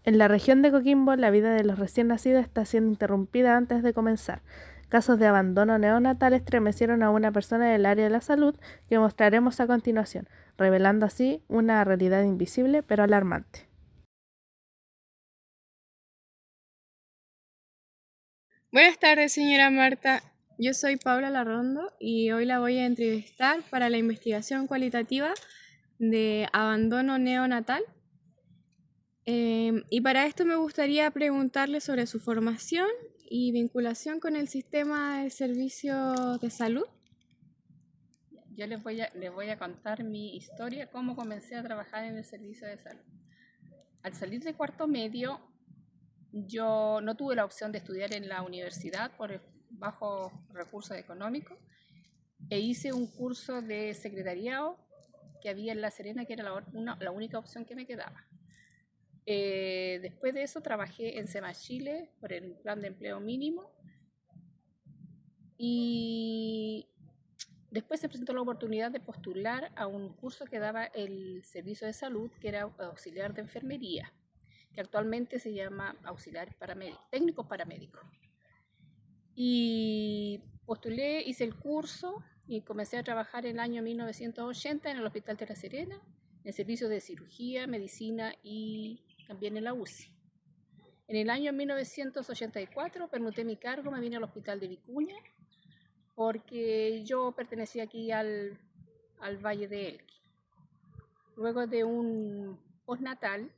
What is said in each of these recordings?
En la región de Coquimbo, la vida de los recién nacidos está siendo interrumpida antes de comenzar. Casos de abandono neonatal estremecieron a una persona del área de la salud que mostraremos a continuación, revelando así una realidad invisible pero alarmante. Buenas tardes, señora Marta. Yo soy Paula Larrondo y hoy la voy a entrevistar para la investigación cualitativa de abandono neonatal. Y para esto me gustaría preguntarle sobre su formación y vinculación con el sistema de servicios de salud. Yo les voy a contar mi historia, cómo comencé a trabajar en el servicio de salud. Al salir de cuarto medio, yo no tuve la opción de estudiar en la universidad por el bajo recursos económicos e hice un curso de secretariado que había en La Serena, que era la única opción que me quedaba. Después de eso trabajé en SEMA Chile por el plan de empleo mínimo y después se presentó la oportunidad de postular a un curso que daba el servicio de salud, que era auxiliar de enfermería, que actualmente se llama auxiliar paramédico, técnico paramédico. Y postulé, hice el curso y comencé a trabajar en el año 1980 en el Hospital de La Serena, en servicios de cirugía, medicina y también en la UCI. En el año 1984 permuté mi cargo, me vine al Hospital de Vicuña, porque yo pertenecía aquí al Valle de Elqui. Luego de un postnatal,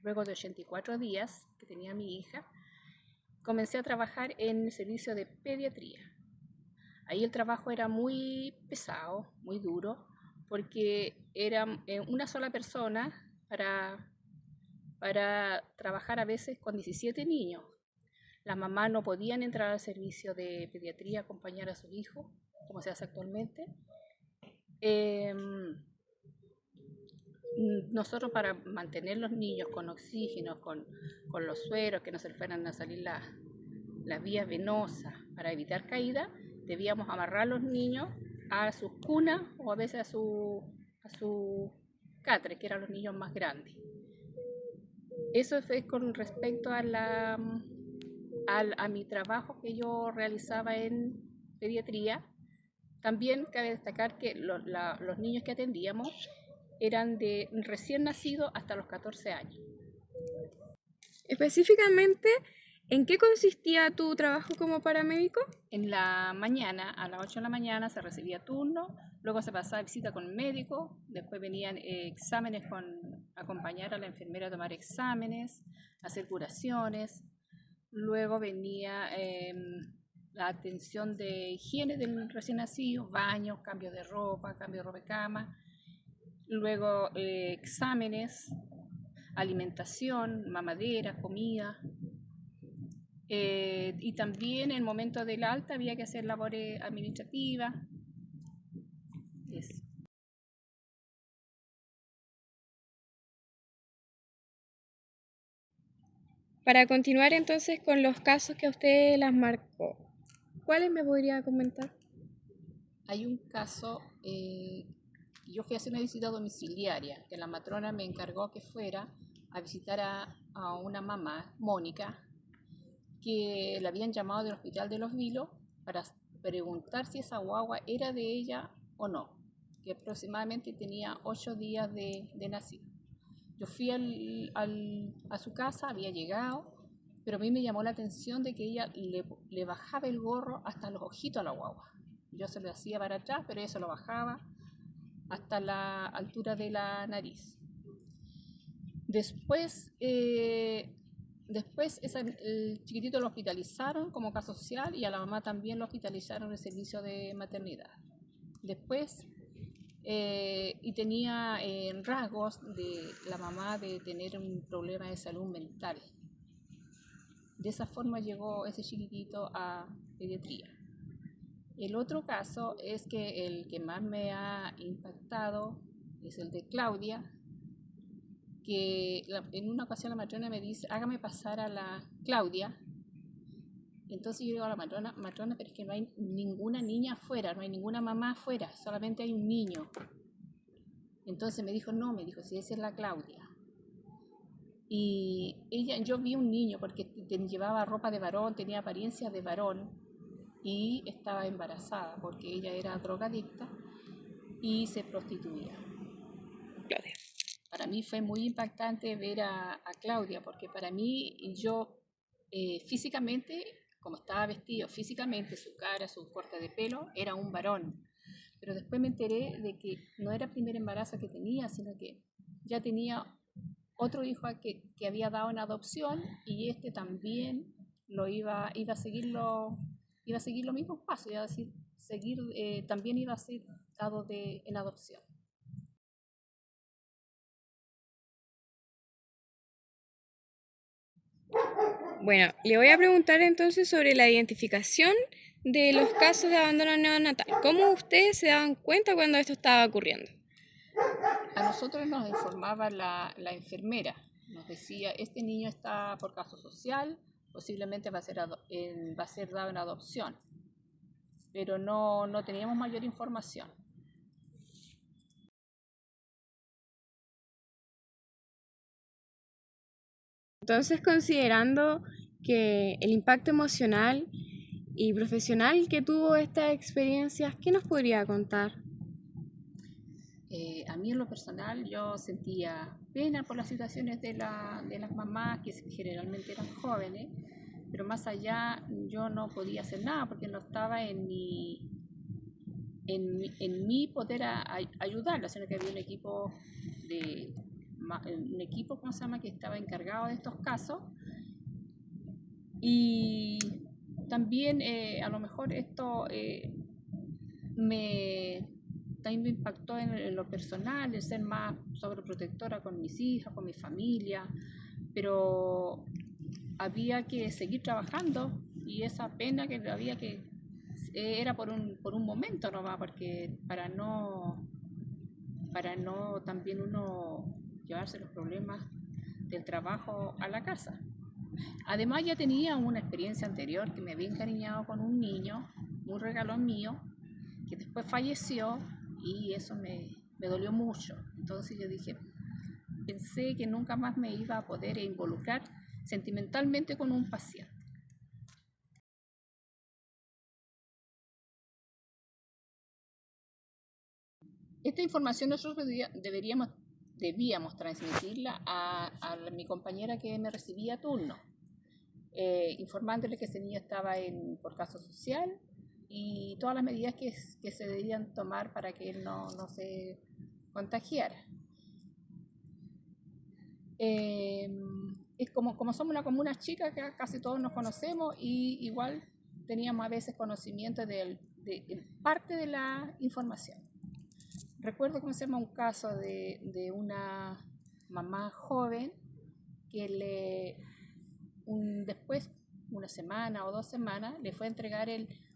luego de 84 días que tenía mi hija, comencé a trabajar en el servicio de pediatría. Ahí el trabajo era muy pesado, muy duro, porque era una sola persona para trabajar a veces con 17 niños. Las mamás no podían entrar al servicio de pediatría a acompañar a su hijo, como se hace actualmente. Nosotros, para mantener los niños con oxígeno, con los sueros, que no se les fueran a salir las vías venosas para evitar caída, debíamos amarrar a los niños a sus cunas o a veces a su catre, que eran los niños más grandes. Eso fue con respecto a mi trabajo que yo realizaba en pediatría. También cabe destacar que los niños que atendíamos eran de recién nacidos hasta los 14 años. Específicamente, ¿en qué consistía tu trabajo como paramédico? En la mañana, a las 8 de la mañana, se recibía turno, luego se pasaba visita con el médico, después venían exámenes con acompañar a la enfermera a tomar exámenes, hacer curaciones, luego venía la atención de higiene del recién nacido, baños, cambio de ropa de cama, luego exámenes, alimentación, mamadera, comida. Y también en el momento del alta había que hacer labores administrativas. Eso. Para continuar entonces con los casos que a usted las marcó, ¿cuáles me podría comentar? Hay un caso, yo fui a hacer una visita domiciliaria, que la matrona me encargó que fuera a visitar a una mamá, Mónica, que la habían llamado del hospital de Los Vilos para preguntar si esa guagua era de ella o no, que aproximadamente tenía 8 días de nacido. Yo fui a su casa, había llegado, pero a mí me llamó la atención de que ella le bajaba el gorro hasta los ojitos a la guagua. Yo se lo hacía para atrás, pero ella se lo bajaba hasta la altura de la nariz. Después el chiquitito lo hospitalizaron como caso social y a la mamá también lo hospitalizaron en el servicio de maternidad. Después, y tenía rasgos de la mamá de tener un problema de salud mental. De esa forma llegó ese chiquitito a pediatría. El otro caso es que el que más me ha impactado es el de Claudia, que en una ocasión la matrona me dice, hágame pasar a la Claudia. Entonces yo digo a la matrona, pero es que no hay ninguna niña afuera, no hay ninguna mamá afuera, solamente hay un niño. Entonces me dijo, no, me dijo, si esa es la Claudia. Y yo vi un niño porque llevaba ropa de varón, tenía apariencia de varón y estaba embarazada porque ella era drogadicta y se prostituía. Claudia. Para mí fue muy impactante ver a Claudia, porque para mí yo físicamente, como estaba vestido físicamente, su cara, su corte de pelo, era un varón. Pero después me enteré de que no era el primer embarazo que tenía, sino que ya tenía otro hijo que había dado en adopción y este también iba a seguir los mismos pasos, iba a decir, también iba a ser dado en adopción. Bueno, le voy a preguntar entonces sobre la identificación de los casos de abandono neonatal. ¿Cómo ustedes se daban cuenta cuando esto estaba ocurriendo? A nosotros nos informaba la enfermera, nos decía, este niño está por caso social, posiblemente va a ser dado en adopción, pero no teníamos mayor información. Entonces, considerando que el impacto emocional y profesional que tuvo estas experiencias, ¿qué nos podría contar? A mí en lo personal yo sentía pena por las situaciones de las mamás que generalmente eran jóvenes, pero más allá yo no podía hacer nada porque no estaba en mi poder ayudarla, sino que había un equipo ¿cómo se llama?, que estaba encargado de estos casos. Y también a lo mejor esto también me impactó en lo personal, el ser más sobreprotectora con mis hijas, con mi familia, pero había que seguir trabajando y esa pena que había que era por un momento nomás, porque para no también uno llevarse los problemas del trabajo a la casa. Además ya tenía una experiencia anterior que me había encariñado con un niño, un regalón mío, que después falleció y eso me dolió mucho. Entonces yo pensé que nunca más me iba a poder involucrar sentimentalmente con un paciente. Esta información nosotros debíamos transmitirla a mi compañera que me recibía a turno, informándole que ese niño estaba por caso social y todas las medidas que se debían tomar para que él no se contagiara. Es como somos una comuna chica, que casi todos nos conocemos y igual teníamos a veces conocimiento de parte de la información. Recuerdo cómo se llama un caso de una mamá joven que después, una semana o 2 semanas, le fue a entregar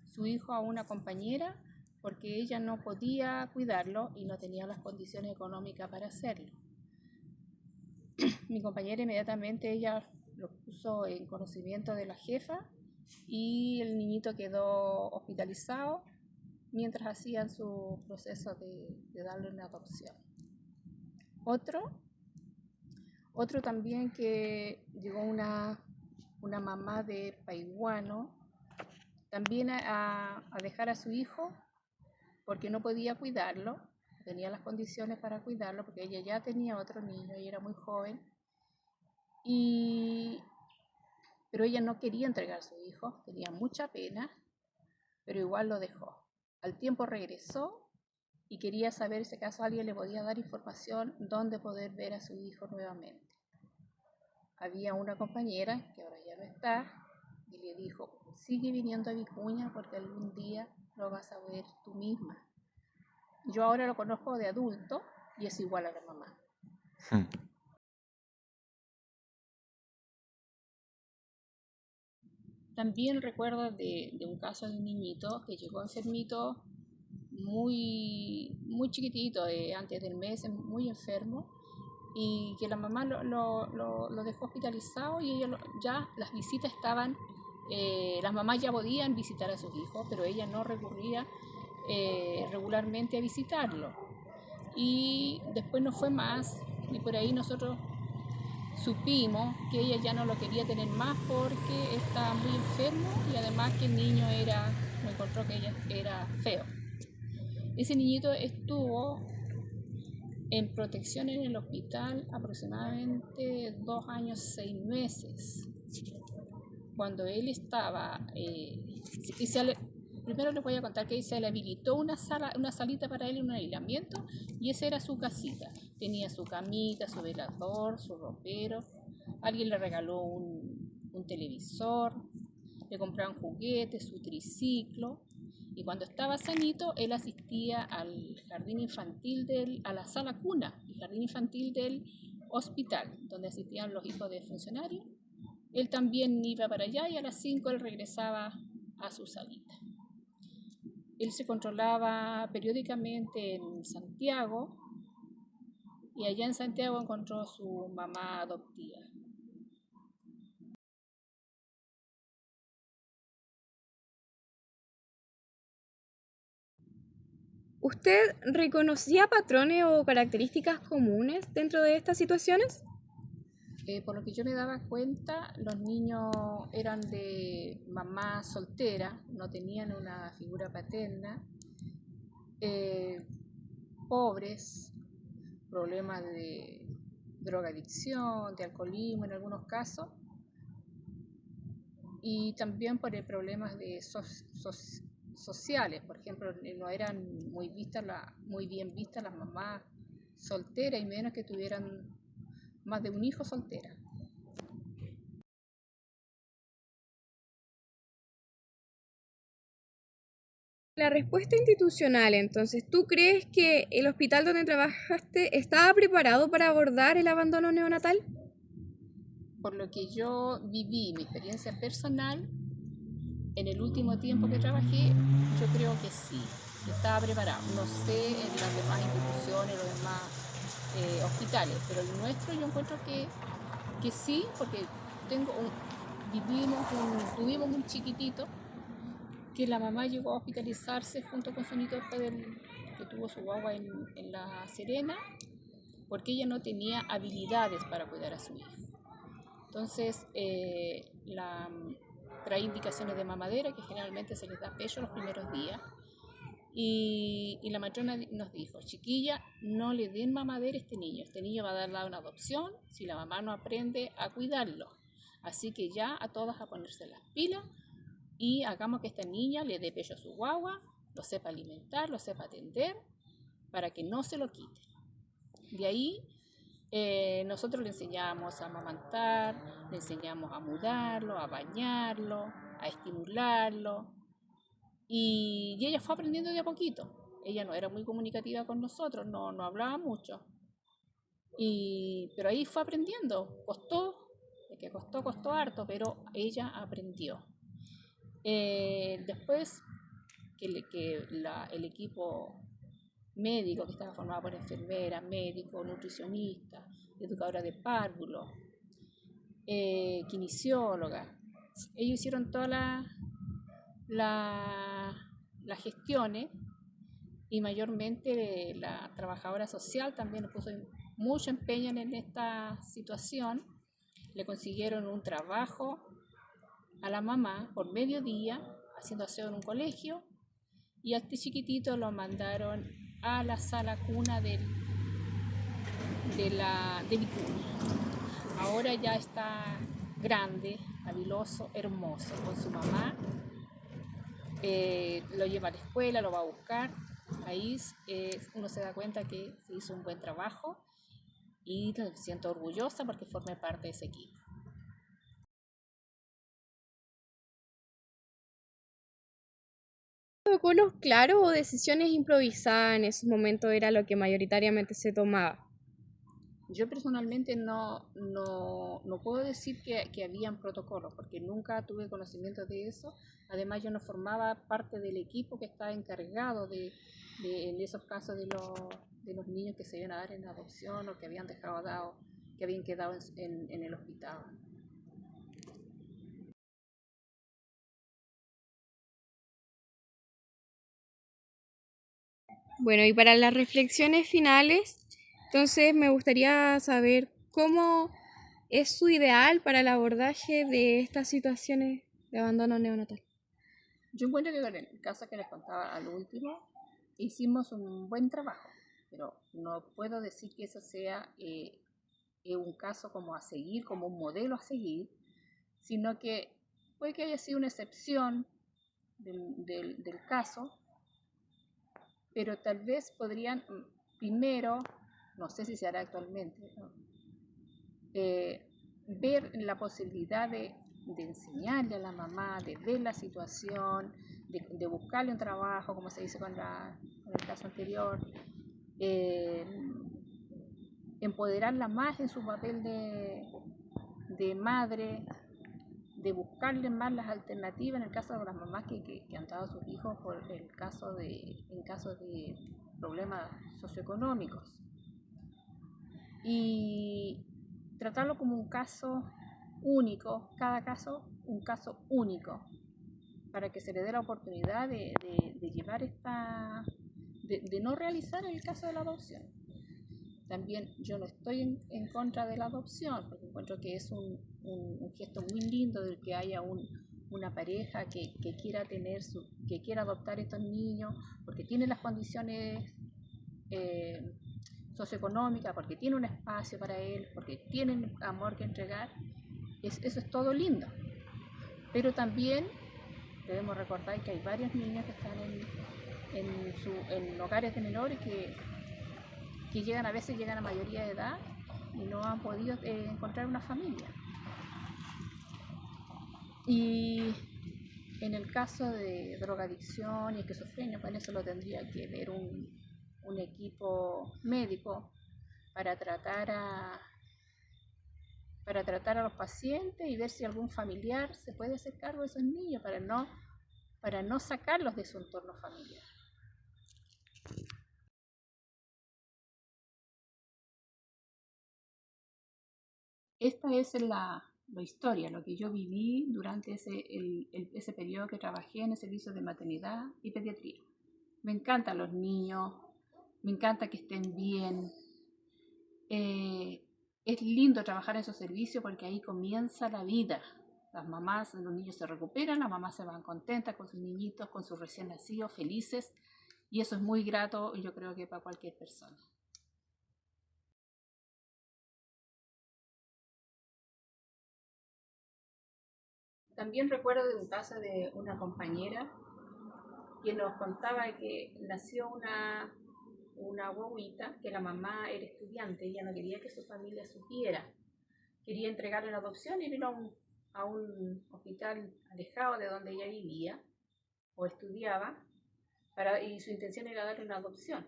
su hijo a una compañera porque ella no podía cuidarlo y no tenía las condiciones económicas para hacerlo. Mi compañera inmediatamente ella lo puso en conocimiento de la jefa y el niñito quedó hospitalizado mientras hacían su proceso de darle una adopción. Otro también que llegó una mamá de Paiguano también a dejar a su hijo porque no podía cuidarlo, tenía las condiciones para cuidarlo porque ella ya tenía otro niño y era muy joven, pero ella no quería entregar a su hijo, tenía mucha pena, pero igual lo dejó. Al tiempo regresó y quería saber si acaso alguien le podía dar información dónde poder ver a su hijo nuevamente. Había una compañera, que ahora ya no está, y le dijo, sigue viniendo a Vicuña porque algún día lo vas a ver tú misma. Yo ahora lo conozco de adulto y es igual a la mamá. También recuerdo de un caso de un niñito que llegó enfermito, muy chiquitito, antes del mes, muy enfermo, y que la mamá lo dejó hospitalizado y ya las visitas estaban, las mamás ya podían visitar a sus hijos, pero ella no recurría regularmente a visitarlo. Y después no fue más, y por ahí nosotros supimos que ella ya no lo quería tener más porque estaba muy enfermo y además que el niño me encontró que ella era feo. Ese niñito estuvo en protección en el hospital aproximadamente 2 años, 6 meses. Cuando él estaba, primero les voy a contar que se le habilitó una salita para él en un aislamiento y esa era su casita. Tenía su camita, su velador, su ropero. Alguien le regaló un televisor, le compraron juguetes, su triciclo. Y cuando estaba sanito, él asistía al jardín infantil a la sala cuna, el jardín infantil del hospital, donde asistían los hijos de funcionarios. Él también iba para allá y a las 5 él regresaba a su salita. Él se controlaba periódicamente en Santiago y allá en Santiago encontró a su mamá adoptiva. ¿Usted reconocía patrones o características comunes dentro de estas situaciones? Por lo que yo me daba cuenta, los niños eran de mamá soltera, no tenían una figura paterna, pobres, problemas de drogadicción, de alcoholismo en algunos casos, y también por problemas de sociales. Por ejemplo, no eran muy bien vistas las mamás solteras y menos que tuvieran más de un hijo soltera. La respuesta institucional, entonces, ¿tú crees que el hospital donde trabajaste estaba preparado para abordar el abandono neonatal? Por lo que yo viví, mi experiencia personal, en el último tiempo que trabajé, yo creo que sí, que estaba preparado. No sé en las demás instituciones, los demás hospitales, pero el nuestro yo encuentro que sí, porque tuvimos un chiquitito que la mamá llegó a hospitalizarse junto con su nieto después que tuvo su guagua en La Serena, porque ella no tenía habilidades para cuidar a su hijo. Entonces, trae indicaciones de mamadera, que generalmente se les da pecho los primeros días. Y la matrona nos dijo, chiquilla, no le den mamadera a este niño va a dar una adopción si la mamá no aprende a cuidarlo. Así que ya a todas a ponerse las pilas y hagamos que esta niña le dé pecho a su guagua, lo sepa alimentar, lo sepa atender, para que no se lo quite. De ahí nosotros le enseñamos a amamantar, le enseñamos a mudarlo, a bañarlo, a estimularlo. Y ella fue aprendiendo de a poquito. Ella no era muy comunicativa con nosotros, no hablaba mucho. Pero ahí fue aprendiendo. Costó harto, pero ella aprendió. Después el equipo médico que estaba formado por enfermeras, médicos, nutricionistas, educadora de párvulos, kinesiólogas. Ellos hicieron todas las gestiones y mayormente la trabajadora social también puso mucho empeño en esta situación. Le consiguieron un trabajo a la mamá por mediodía haciendo aseo en un colegio y a este chiquitito lo mandaron a la sala cuna de mi cuna. Ahora ya está grande, habiloso, hermoso, con su mamá. Lo lleva a la escuela, lo va a buscar. Ahí uno se da cuenta que se hizo un buen trabajo y me siento orgullosa porque formé parte de ese equipo. ¿Protocolos claros o decisiones improvisadas en esos momentos era lo que mayoritariamente se tomaba? Yo personalmente no puedo decir que habían protocolos, porque nunca tuve conocimiento de eso. Además, yo no formaba parte del equipo que estaba encargado en esos casos de los niños que se iban a dar en adopción o que habían quedado en el hospital. Bueno, y para las reflexiones finales, entonces me gustaría saber cómo es su ideal para el abordaje de estas situaciones de abandono neonatal? Yo encuentro que con el caso que les contaba al último, hicimos un buen trabajo, pero no puedo decir que eso sea un caso como a seguir, como un modelo a seguir, sino que puede que haya sido una excepción del caso, pero tal vez podrían primero, no sé si se hará actualmente, ¿no? Ver la posibilidad de enseñarle a la mamá, de ver la situación, de buscarle un trabajo, como se dice con el caso anterior, empoderarla más en su papel de madre, de buscarle más las alternativas en el caso de las mamás que han dado a sus hijos en caso de problemas socioeconómicos. Y tratarlo como un caso único, cada caso un caso único, para que se le dé la oportunidad de llevar de no realizar el caso de la adopción. También yo no estoy en contra de la adopción, porque encuentro que es un gesto muy lindo de que haya una pareja que quiera adoptar estos niños, porque tiene las condiciones socioeconómicas, porque tiene un espacio para él, porque tienen amor que entregar. Eso es todo lindo. Pero también debemos recordar que hay varios niños que están en hogares de menores que a veces llegan a mayoría de edad y no han podido encontrar una familia. Y en el caso de drogadicción y esquizofrenia, con eso lo tendría que ver un equipo médico para tratar a los pacientes y ver si algún familiar se puede hacer cargo de esos niños para no sacarlos de su entorno familiar. Esta es la historia, lo que yo viví durante ese periodo que trabajé en el servicio de maternidad y pediatría. Me encantan los niños, me encanta que estén bien. Es lindo trabajar en esos servicios porque ahí comienza la vida. Las mamás, los niños se recuperan, las mamás se van contentas con sus niñitos, con sus recién nacidos, felices. Y eso es muy grato, yo creo que para cualquier persona. También recuerdo de un caso de una compañera que nos contaba que nació una guaguita, que la mamá era estudiante, ella no quería que su familia supiera, quería entregarle la adopción y vino a un hospital alejado de donde ella vivía o estudiaba, y su intención era darle una adopción.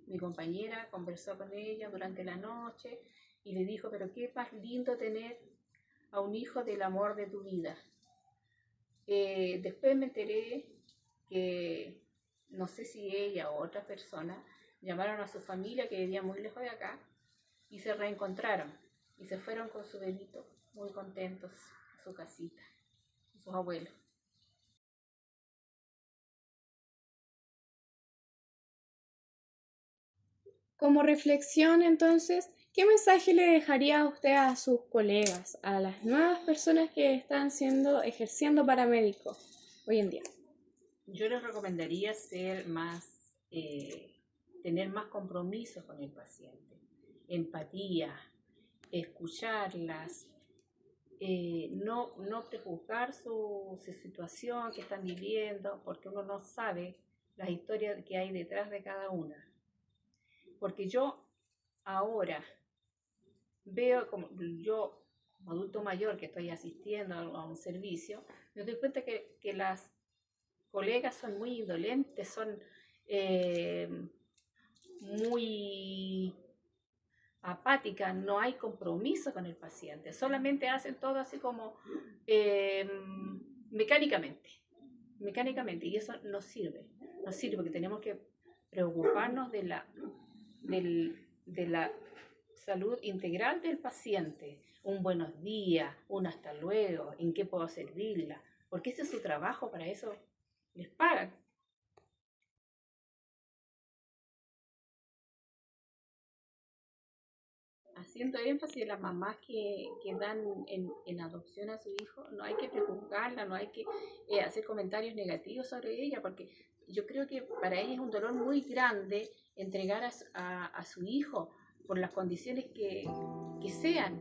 Mi compañera conversó con ella durante la noche y le dijo, pero qué más lindo tener a un hijo del amor de tu vida. Después me enteré que no sé si ella o otra persona llamaron a su familia que vivía muy lejos de acá y se reencontraron y se fueron con su bebito muy contentos a su casita, a sus abuelos. Como reflexión, entonces, ¿qué mensaje le dejaría usted a sus colegas, a las nuevas personas que están ejerciendo paramédicos hoy en día? Yo les recomendaría tener más compromiso con el paciente, empatía, escucharlas, no prejuzgar su situación que están viviendo, porque uno no sabe las historias que hay detrás de cada una. Porque yo ahora veo, como adulto mayor que estoy asistiendo a un servicio, me doy cuenta que las colegas son muy indolentes, son muy apáticas, no hay compromiso con el paciente, solamente hacen todo así como mecánicamente, y eso no sirve porque tenemos que preocuparnos de la salud integral del paciente. Un buenos días, un hasta luego, en qué puedo servirla, porque ese es su trabajo, para eso les pagan. haciendo énfasis en las mamás que dan en adopción a su hijo. No hay que prejuzgarla, no hay que hacer comentarios negativos sobre ella, porque yo creo que para ella es un dolor muy grande entregar a su hijo por las condiciones que sean,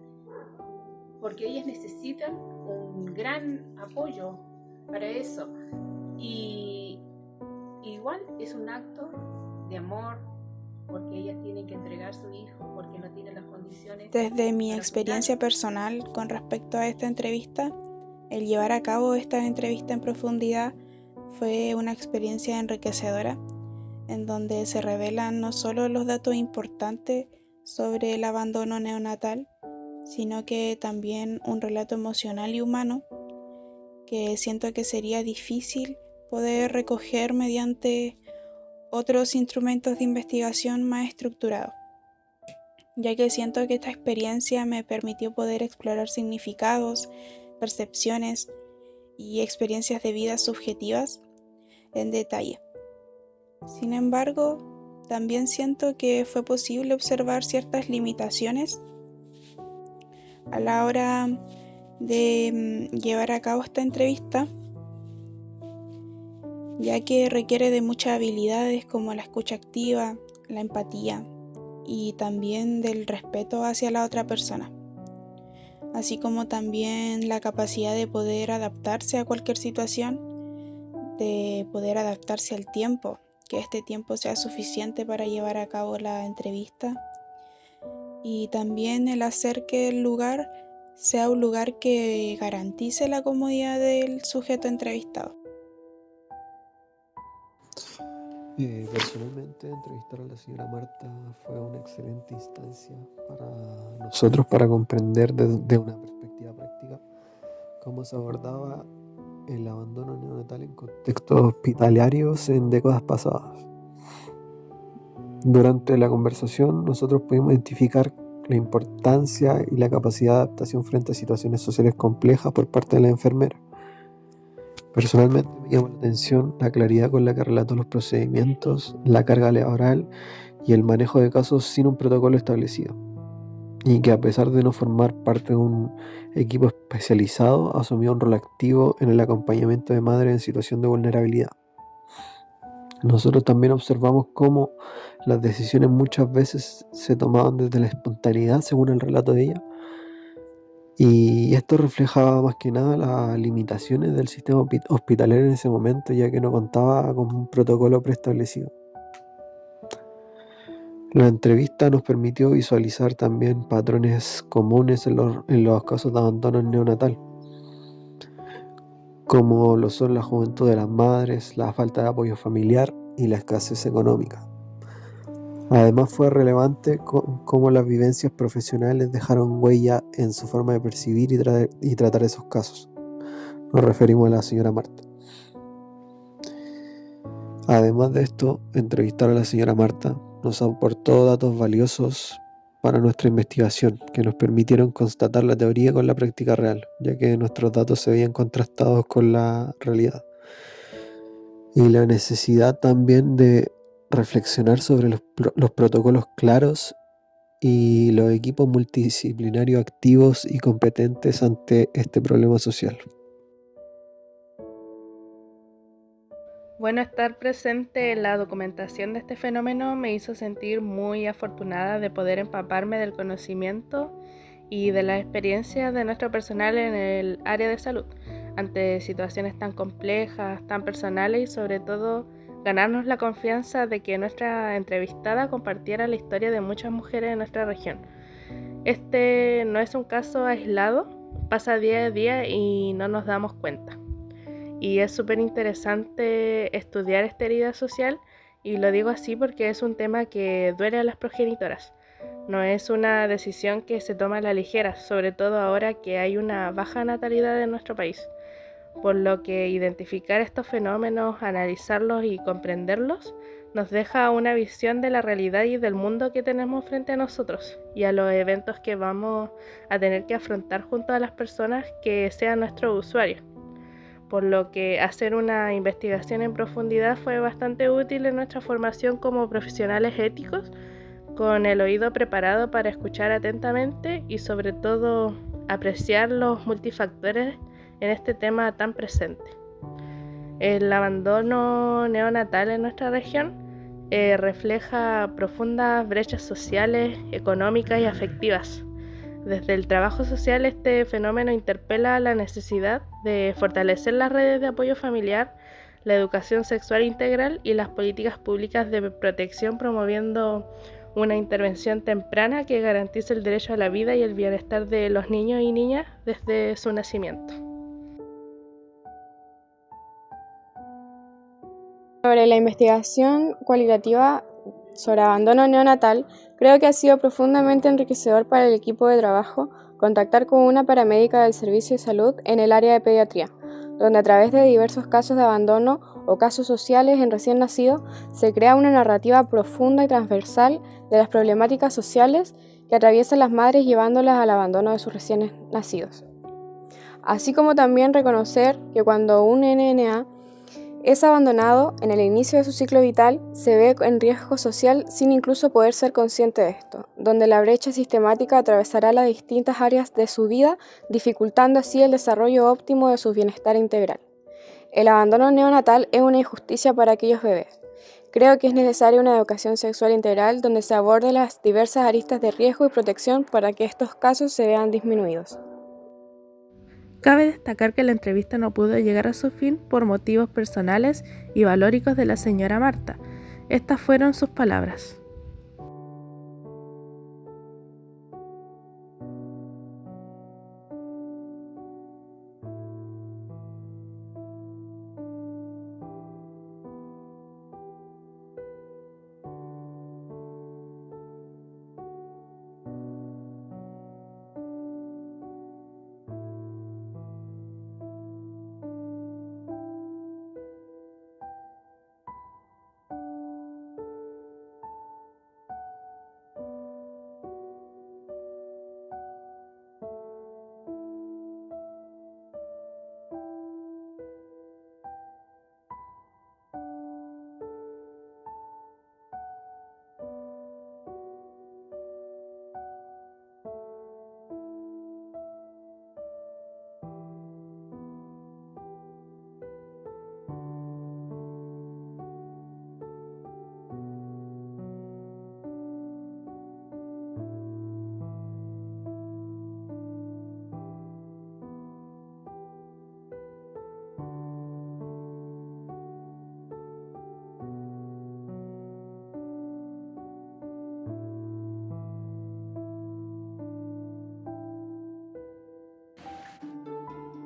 porque ellas necesitan un gran apoyo para eso. Y igual es un acto de amor, porque ellas tienen que entregar su hijo, porque no tienen las condiciones. Desde mi experiencia personal con respecto a esta entrevista, el llevar a cabo esta entrevista en profundidad fue una experiencia enriquecedora, en donde se revelan no solo los datos importantes sobre el abandono neonatal, sino que también un relato emocional y humano que siento que sería difícil poder recoger mediante otros instrumentos de investigación más estructurados, ya que siento que esta experiencia me permitió poder explorar significados, percepciones y experiencias de vida subjetivas en detalle. Sin embargo, también siento que fue posible observar ciertas limitaciones a la hora de llevar a cabo esta entrevista, ya que requiere de muchas habilidades como la escucha activa, la empatía y también del respeto hacia la otra persona, así como también la capacidad de poder adaptarse a cualquier situación, de poder adaptarse al tiempo, que este tiempo sea suficiente para llevar a cabo la entrevista, y también el hacer que el lugar sea un lugar que garantice la comodidad del sujeto entrevistado. Personalmente, entrevistar a la señora Marta fue una excelente instancia para nosotros para comprender desde una perspectiva práctica cómo se abordaba el abandono neonatal en contextos hospitalarios en décadas pasadas. Durante la conversación, nosotros pudimos identificar la importancia y la capacidad de adaptación frente a situaciones sociales complejas por parte de la enfermera. Personalmente me llamó la atención la claridad con la que relató los procedimientos, la carga laboral y el manejo de casos sin un protocolo establecido, y que a pesar de no formar parte de un equipo especializado, asumió un rol activo en el acompañamiento de madres en situación de vulnerabilidad. Nosotros también observamos cómo las decisiones muchas veces se tomaban desde la espontaneidad, según el relato de ella, y esto reflejaba más que nada las limitaciones del sistema hospitalario en ese momento, ya que no contaba con un protocolo preestablecido. La entrevista nos permitió visualizar también patrones comunes en los casos de abandono neonatal, como lo son la juventud de las madres, la falta de apoyo familiar y la escasez económica. Además, fue relevante cómo las vivencias profesionales dejaron huella en su forma de percibir y tratar esos casos. Nos referimos a la señora Marta. Además de esto, entrevistar a la señora Marta nos aportó datos valiosos para nuestra investigación, que nos permitieron constatar la teoría con la práctica real, ya que nuestros datos se veían contrastados con la realidad. Y la necesidad también de reflexionar sobre los protocolos claros y los equipos multidisciplinarios activos y competentes ante este problema social. Bueno, estar presente en la documentación de este fenómeno me hizo sentir muy afortunada de poder empaparme del conocimiento y de la experiencia de nuestro personal en el área de salud, ante situaciones tan complejas, tan personales y sobre todo ganarnos la confianza de que nuestra entrevistada compartiera la historia de muchas mujeres de nuestra región. Este no es un caso aislado, pasa día a día y no nos damos cuenta. Y es súper interesante estudiar esta herida social, y lo digo así porque es un tema que duele a las progenitoras. No es una decisión que se toma a la ligera, sobre todo ahora que hay una baja natalidad en nuestro país. Por lo que identificar estos fenómenos, analizarlos y comprenderlos nos deja una visión de la realidad y del mundo que tenemos frente a nosotros y a los eventos que vamos a tener que afrontar junto a las personas que sean nuestros usuarios. Por lo que hacer una investigación en profundidad fue bastante útil en nuestra formación como profesionales éticos con el oído preparado para escuchar atentamente y sobre todo apreciar los multifactores en este tema tan presente. El abandono neonatal en nuestra región refleja profundas brechas sociales, económicas y afectivas. Desde el trabajo social, este fenómeno interpela la necesidad de fortalecer las redes de apoyo familiar, la educación sexual integral y las políticas públicas de protección, promoviendo una intervención temprana que garantice el derecho a la vida y el bienestar de los niños y niñas desde su nacimiento. Sobre la investigación cualitativa sobre abandono neonatal, creo que ha sido profundamente enriquecedor para el equipo de trabajo contactar con una paramédica del servicio de salud en el área de pediatría, donde a través de diversos casos de abandono o casos sociales en recién nacidos se crea una narrativa profunda y transversal de las problemáticas sociales que atraviesan las madres llevándolas al abandono de sus recién nacidos. Así como también reconocer que cuando un NNA es abandonado en el inicio de su ciclo vital, se ve en riesgo social sin incluso poder ser consciente de esto, donde la brecha sistemática atravesará las distintas áreas de su vida, dificultando así el desarrollo óptimo de su bienestar integral. El abandono neonatal es una injusticia para aquellos bebés. Creo que es necesaria una educación sexual integral donde se aborde las diversas aristas de riesgo y protección para que estos casos se vean disminuidos. Cabe destacar que la entrevista no pudo llegar a su fin por motivos personales y valóricos de la señora Marta. Estas fueron sus palabras.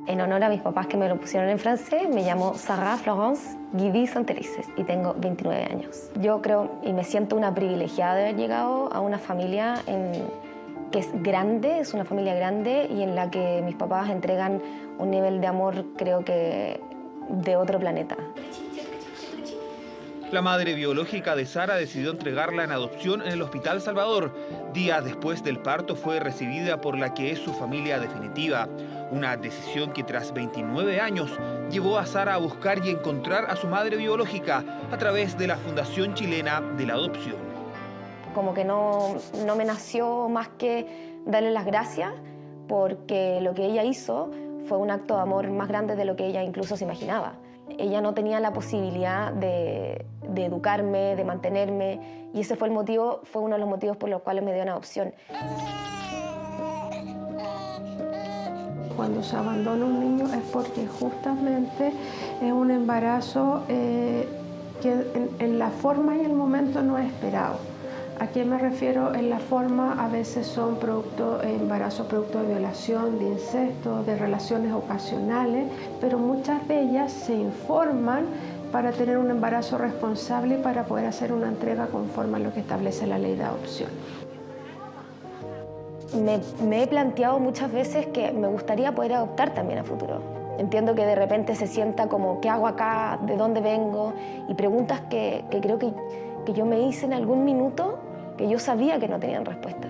En honor a mis papás que me lo pusieron en francés, me llamo Sarah Florence Guidy Santelices y tengo 29 años. Yo creo y me siento una privilegiada de haber llegado a una familia que es grande, es una familia grande y en la que mis papás entregan un nivel de amor, creo que de otro planeta. La madre biológica de Sara decidió entregarla en adopción en el Hospital Salvador. Días después del parto fue recibida por la que es su familia definitiva. Una decisión que tras 29 años llevó a Sara a buscar y encontrar a su madre biológica a través de la Fundación Chilena de la Adopción. Como que no me nació más que darle las gracias porque lo que ella hizo fue un acto de amor más grande de lo que ella incluso se imaginaba. Ella no tenía la posibilidad de educarme, de mantenerme, y ese fue uno de los motivos por los cuales me dio en adopción. Cuando se abandona un niño es porque justamente es un embarazo que en la forma y el momento no es esperado. ¿A qué me refiero? En la forma a veces son embarazos producto de violación, de incesto, de relaciones ocasionales, pero muchas de ellas se informan para tener un embarazo responsable y para poder hacer una entrega conforme a lo que establece la ley de adopción. Me he planteado muchas veces que me gustaría poder adoptar también a futuro. Entiendo que de repente se sienta como ¿qué hago acá? ¿De dónde vengo? Y preguntas que creo que yo me hice en algún minuto que yo sabía que no tenían respuesta.